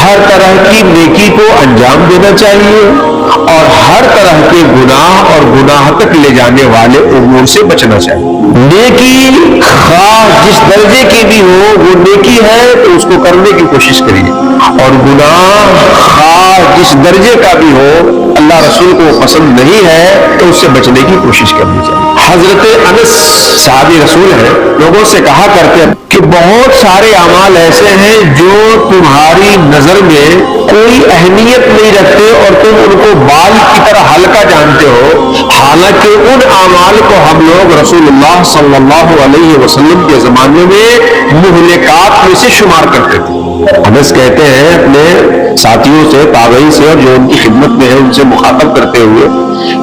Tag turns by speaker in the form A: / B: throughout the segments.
A: ہر طرح کی نیکی کو انجام دینا چاہیے اور ہر طرح کے گناہ اور گناہ تک لے جانے والے امور سے بچنا چاہیے۔ نیکی خواہ جس درجے کی بھی ہو وہ نیکی ہے تو اس کو کرنے کی کوشش کریے، اور گناہ خواہ جس درجے کا بھی ہو اللہ رسول کو پسند نہیں ہے تو اس سے بچنے کی کوشش کرنی چاہیے۔ حضرت انس صحابی رسول ہیں، لوگوں سے کہا کرتے ہیں کہ بہت سارے اعمال ایسے ہیں جو تمہاری نظر میں کوئی اہمیت نہیں رکھتے اور تم ان کو بال کی طرح ہلکا جانتے ہو، حالانکہ ان اعمال کو ہم لوگ رسول اللہ صلی اللہ علیہ وسلم کے زمانے میں مہلکات میں سے شمار کرتے تھے۔ انس کہتے ہیں اپنے ساتھیوں سے، تابعین سے، اور جو ان کی خدمت میں ہے ان سے مخاطب کرتے ہوئے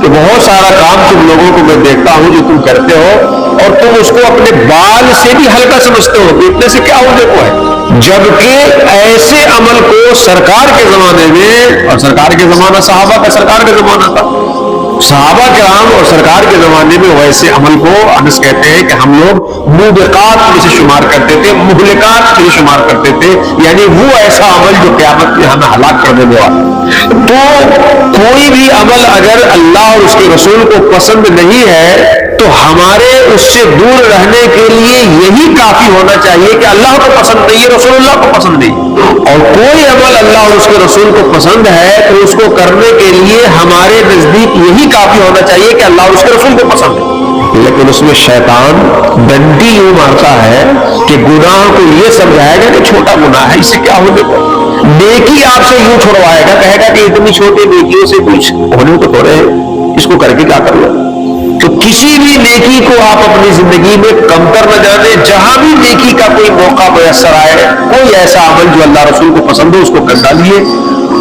A: کہ بہت سارا کام تم لوگوں کو میں دیکھتا ہوں جو تم کرتے ہو اور تم اس کو اپنے بال سے بھی ہلکا سمجھتے ہو کہ اتنے سے کیا ہونے کو ہے، جبکہ ایسے عمل کو سرکار کے زمانے میں، اور سرکار کے زمانہ صحابہ کا سرکار کا زمانہ تھا، صحابہ کرام اور سرکار کے زمانے میں ویسے عمل کو انس کہتے ہیں کہ ہم لوگ موبقات میں سے شمار کرتے تھے، مہلکات میں سے شمار کرتے تھے، یعنی وہ ایسا عمل جو قیامت میں ہمیں ہلاک کر دینے والا۔ تو کوئی بھی عمل اگر اللہ اور اس کے رسول کو پسند نہیں ہے تو ہمارے اس سے دور رہنے کے لیے یہی کافی ہونا چاہیے کہ اللہ کو پسند نہیں ہے، رسول اللہ کو پسند نہیں، اور کوئی عمل اللہ اور اس کے رسول کو پسند ہے تو اس کو کرنے کے لیے ہمارے نزدیک یہی کافی ہونا چاہیے کہ اللہ اور اس کے رسول کو پسند ہے۔ لیکن اس میں شیطان ڈنڈی یوں مارتا ہے کہ گناہ کو یہ سمجھائے گا کہ چھوٹا گناہ ہے، اس سے کیا ہونے کو، نیکی آپ سے یوں چھوڑوائے گا، کہے گا کہ اتنی چھوٹی نیکیوں سے کچھ ہونے کو تھوڑے، اس کو کر کے کیا کر لو۔ تو کسی بھی نیکی کو آپ اپنی زندگی میں کمتر نہ جانے، جہاں بھی نیکی کا کوئی موقع میسر آئے، کوئی ایسا عمل جو اللہ رسول کو پسند ہو اس کو کر ڈالیے،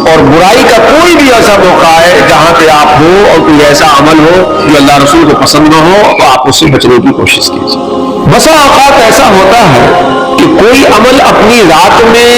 A: اور برائی کا کوئی بھی ایسا موقع ہے جہاں پہ آپ ہو اور کوئی ایسا عمل ہو جو اللہ رسول کو پسند نہ ہو تو آپ اس سے بچنے کی کوشش کیجیے۔ بسا اوقات ایسا ہوتا ہے کہ کوئی عمل اپنی ذات میں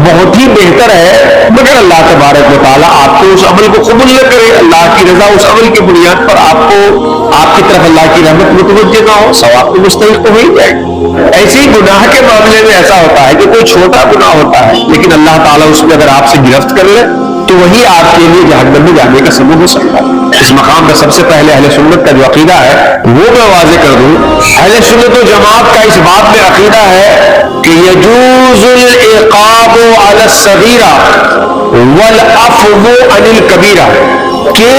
A: بہت ہی بہتر ہے مگر اللہ تبارک و تعالیٰ آپ کو اس عمل کو قبول نہ کرے، اللہ کی رضا اس عمل کی بنیاد پر آپ کی طرف اللہ کی رحمت متوجہ نہ ہو، ثواب کو مستحق ہو ہی جائے گا۔ ایسے ہی گناہ کے معاملے میں ایسا ہوتا ہے کہ کوئی چھوٹا گناہ ہوتا ہے لیکن اللہ تعالیٰ اس میں اگر آپ سے گرفت کر لے تو وہی آپ کے لیے جہنم میں جانے کا سبب ہو سکتا ہے۔ اس مقام پر سب سے پہلے اہل سنت کا جو عقیدہ ہے وہ میں واضح کر دوں۔ اہل سنت و جماعت کا اس بات میں عقیدہ ہے کہ یجوز العقاب علی الصغیرہ والعفو عن الکبیرہ، کہ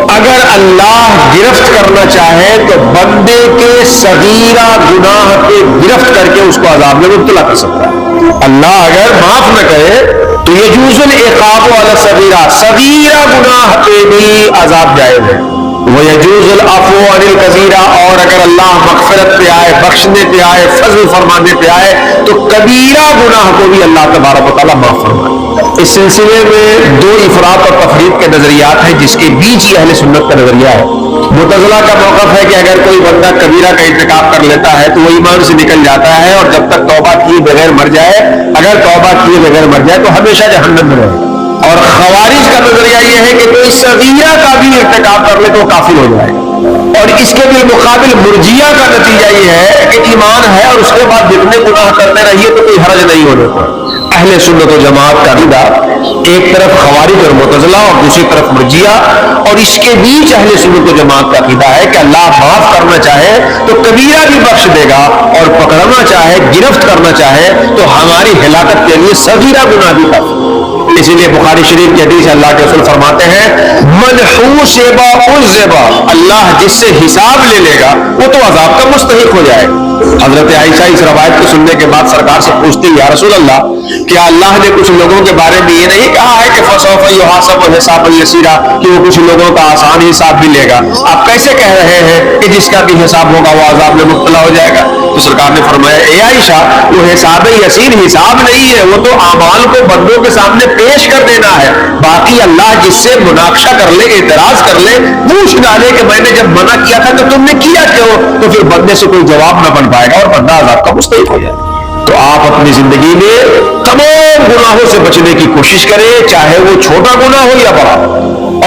A: اگر اللہ گرفت کرنا چاہے تو بندے کے صغیرہ گناہ پہ گرفت کر کے اس کو عذاب میں مبتلا کر سکتا ہے۔ اللہ اگر معاف نہ کرے تو یجوز العقاب علی الصغیرہ، صغیرہ گناہ پہ بھی عذاب جائز ہے، وَيَجُوزُ الْعَفْوُ عَنِ الْكَبِيرَةِ، اور اگر اللہ مغفرت پہ آئے، بخشنے پہ آئے، فضل فرمانے پہ آئے تو کبیرہ گناہ کو بھی اللہ تبارک و تعالیٰ معاف فرمائے۔ اس سلسلے میں دو افراط اور تفریط کے نظریات ہیں جس کے بیچ ہی اہل سنت کا نظریہ ہے۔ معتزلہ کا موقف ہے کہ اگر کوئی بندہ کبیرہ کا ارتکاب کر لیتا ہے تو وہ ایمان سے نکل جاتا ہے اور جب تک توبہ کیے بغیر مر جائے، اگر توبہ کیے بغیر مر جائے تو ہمیشہ جہنم میں رہے۔ اور خوارج کا نظریہ یہ ہے کہ کوئی صغیرہ کا بھی ارتکاب کر لے تو کافر ہو جائے، اور اس کے بالمقابل مرجیہ کا نتیجہ یہ ہے کہ ایمان ہے اور اس کے بعد جتنے گناہ کرتے رہیے تو کوئی حرج نہیں ہونے کو۔ اہل سنت و جماعت کا عقیدہ ایک طرف خوارج اور معتزلہ اور دوسری طرف مرجیہ، اور اس کے بیچ اہل سنت و جماعت کا عقیدہ ہے کہ اللہ معاف کرنا چاہے تو کبیرہ بھی بخش دے گا، اور پکڑنا چاہے، گرفت کرنا چاہے تو ہماری ہلاکت کے لیے صغیرہ گناہ بھی کافی۔ اسی لیے بخاری شریف کی حدیث اللہ کے رسول فرماتے ہیں من حوسب عذب، اللہ جس سے حساب لے لے گا وہ تو عذاب کا مستحق ہو جائے۔ حضرت عائشہ اس روایت کو سننے کے بعد سرکار سے پوچھتی یا رسول اللہ، کیا اللہ نے کچھ لوگوں کے بارے میں یہ نہیں کہا ہے کہ فسوف یحاسب حسابا یسیرا، کہ وہ کچھ لوگوں کا آسان حساب بھی لے گا؟ آپ کیسے کہہ رہے ہیں کہ جس کا بھی حساب ہوگا وہ عذاب میں مبتلا ہو جائے گا؟ تو سرکار نے فرمایا اے عائشہ، وہ حساب یسیر حساب نہیں ہے، وہ تو اعمال کو بندوں کے سامنے پیش کر دینا ہے، باقی اللہ جس سے مناقشہ کر لے، اعتراض کر لے، پوچھ ڈالے کہ میں نے جب منع کیا تھا تو تم نے کیا کیوں، تو پھر بندے سے کوئی جواب نہ بن پائے گا اور بندہ عذاب کا مستحق ہو جائے گا۔ تو آپ اپنی زندگی میں تمام گناہوں سے بچنے کی کوشش کریں، چاہے وہ چھوٹا گناہ ہو یا بڑا،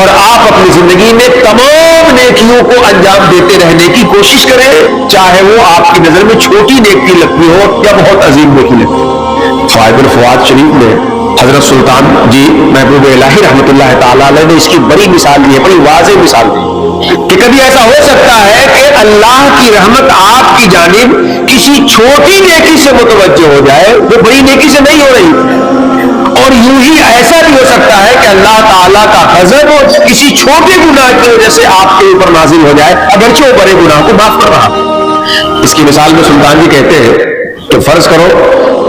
A: اور آپ اپنی زندگی میں تمام نیکیوں کو انجام دیتے رہنے کی کوشش کریں، چاہے وہ آپ کی نظر میں چھوٹی نیکی لگتی ہو یا بہت عظیم نیکی لگتی ہو۔ فائد الفواد شریف میں حضرت سلطان جی محبوب الہی رحمۃ اللہ تعالیٰ علیہ نے اس کی بڑی مثال دی ہے, بڑی واضح مثال دی کہ کبھی ایسا ہو سکتا ہے کہ اللہ کی رحمت آپ کی جانب کسی چھوٹی نیکی سے متوجہ ہو جائے جو بڑی نیکی سے نہیں ہو رہی, اور یوں ہی ایسا بھی ہو سکتا ہے کہ اللہ تعالیٰ کا غضب کسی چھوٹے گناہ کی وجہ سے آپ کے اوپر نازل ہو جائے اگرچہ وہ بڑے گناہ کو معاف کر رہا. اس کی مثال میں سلطان جی کہتے ہیں کہ فرض کرو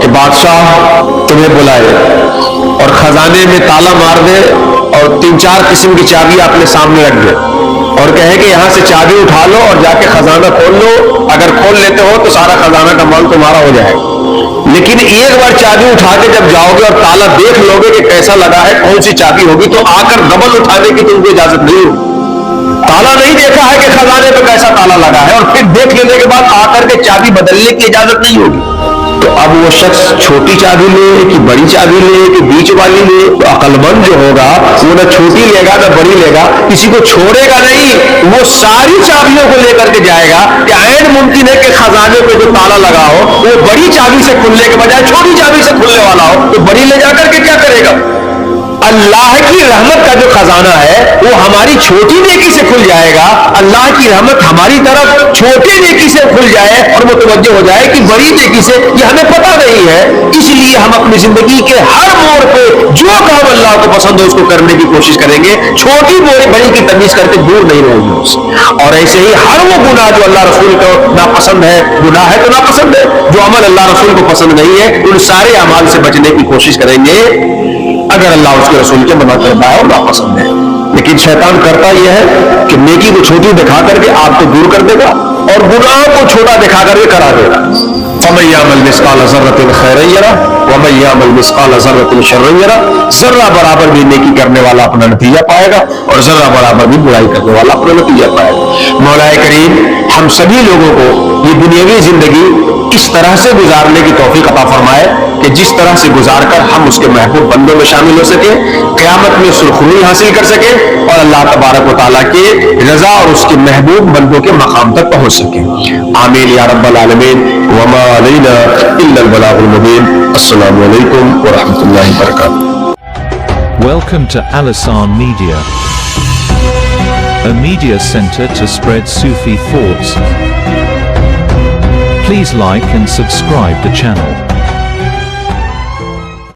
A: کہ بادشاہ تمہیں بلائے اور خزانے میں تالا مار دے اور 3-4 قسم کی چابی اپنے سامنے رکھ دے اور کہے کہ یہاں سے چابی اٹھا لو اور جا کے خزانہ کھول لو, اگر کھول لیتے ہو تو سارا خزانہ کا مال تمہارا ہو جائے گا, لیکن ایک بار چابی اٹھا کے جب جاؤ گے اور تالا دیکھ لو گے کہ کیسا لگا ہے, کون سی چابی ہوگی, تو آ کر ڈبل اٹھانے کی تم کو اجازت نہیں ہوگی. تالا نہیں دیکھا ہے کہ خزانے پہ کیسا تالا لگا ہے اور پھر دیکھ لینے کے بعد آ کر کے چابی بدلنے کی اجازت نہیں ہوگی. تو اب وہ شخص چھوٹی چابی لے کہ بڑی چابی لے کہ بیچ والی لے, تو عقل مند جو ہوگا وہ نہ چھوٹی لے گا نہ بڑی لے گا, کسی کو چھوڑے گا نہیں, وہ ساری چابیوں کو لے کر کے جائے گا. کہ عین ممکن ہے کہ خزانے پہ جو تالا لگا ہو وہ بڑی چابی سے کھلنے کے بجائے چھوٹی چابی سے کھلنے والا ہو, تو بڑی لے جا کر کے کیا کرے گا. اللہ کی رحمت کا جو خزانہ ہے وہ ہماری چھوٹی نیکی سے کھل جائے گا, اللہ کی رحمت ہماری طرف چھوٹی نیکی سے کھل جائے اور متوجہ ہو جائے کہ بڑی نیکی سے یہ ہمیں پتہ نہیں ہے, اس لیے ہم اپنی زندگی کے ہر موڑ پہ جو کام اللہ کو پسند ہو اس کو کرنے کی کوشش کریں گے, چھوٹی بڑی کی تمیز کرتے دور نہیں رہیں گے اس. اور ایسے ہی ہر وہ گناہ جو اللہ رسول کو ناپسند ہے, گناہ ہے تو ناپسند ہے, جو عمل اللہ رسول کو پسند نہیں ہے ان سارے اعمال سے بچنے کی کوشش کریں گے اگر اللہ اس کے رسول کے منع کرتا ہے اور ناپسند ہے. لیکن شیطان کرتا یہ ہے کہ نیکی کو چھوٹی دکھا کر کے آپ کو دور کر دے گا اور گناہ کو چھوٹا دکھا کر کے کرا دے گا. فَمَن يَعْمَلْ مِثْقَالَ ذَرَّةٍ خَيْرًا يَرَهُ وَمَن يَعْمَلْ مِثْقَالَ ذَرَّةٍ شَرًّا يَرَهُ. ذرہ برابر بھی نیکی کرنے والا اپنا نتیجہ پائے گا اور ذرہ برابر بھی برائی کرنے والا اپنا نتیجہ پائے گا. مولا کریم ہم سبھی لوگوں کو یہ دنیاوی زندگی اس طرح سے گزارنے کی توفیق عطا فرمائے کہ جس طرح سے گزار کر ہم اس کے محبوب بندوں میں شامل ہو سکیں, قیامت میں سرخروئی حاصل کر سکیں اور اللہ تبارک و تعالیٰ کے رضا اور اس کے محبوب بندوں کے مقام تک پہنچ سکیں. آمین یا رب العالمین. وما علینا الا البلاغ المبین. السلام علیکم ورحمۃ اللہ وبرکاتہ.
B: Welcome to Alasan Media, a media center to spread Sufi thoughts. Please like and subscribe the channel.